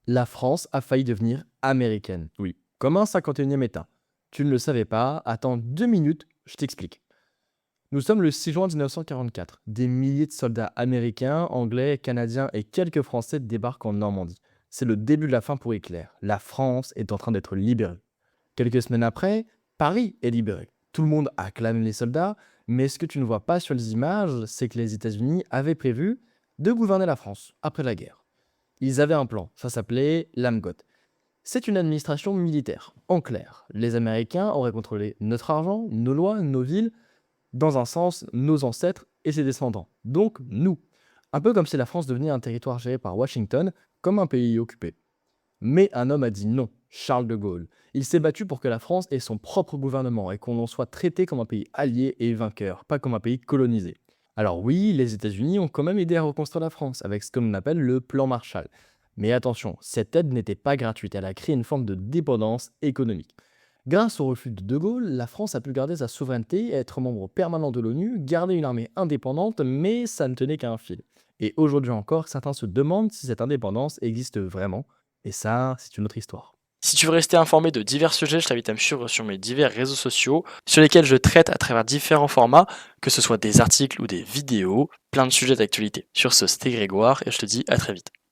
La France a failli devenir américaine. Oui, comme un 51e État. Tu ne le savais pas? Attends 2 minutes, je t'explique. Nous sommes le 6 juin 1944. Des milliers de soldats américains, anglais, canadiens et quelques Français débarquent en Normandie. C'est le début de la fin pour Hitler. La France est en train d'être libérée. Quelques semaines après, Paris est libéré. Tout le monde acclame les soldats, mais ce que tu ne vois pas sur les images, c'est que les États-Unis avaient prévu de gouverner la France après la guerre. Ils avaient un plan, ça s'appelait l'AMGOT. C'est une administration militaire. En clair, les Américains auraient contrôlé notre argent, nos lois, nos villes, dans un sens, nos ancêtres et ses descendants. Donc nous. Un peu comme si la France devenait un territoire géré par Washington, comme un pays occupé. Mais un homme a dit non, Charles de Gaulle. Il s'est battu pour que la France ait son propre gouvernement et qu'on en soit traité comme un pays allié et vainqueur, pas comme un pays colonisé. Alors oui, les États-Unis ont quand même aidé à reconstruire la France avec ce que l'on appelle le plan Marshall. Mais attention, cette aide n'était pas gratuite, elle a créé une forme de dépendance économique. Grâce au refus de De Gaulle, la France a pu garder sa souveraineté, être membre permanent de l'ONU, garder une armée indépendante, mais ça ne tenait qu'à un fil. Et aujourd'hui encore, certains se demandent si cette indépendance existe vraiment, et ça, c'est une autre histoire. Si tu veux rester informé de divers sujets, je t'invite à me suivre sur mes divers réseaux sociaux, sur lesquels je traite à travers différents formats, que ce soit des articles ou des vidéos, plein de sujets d'actualité. Sur ce, c'était Grégoire et je te dis à très vite.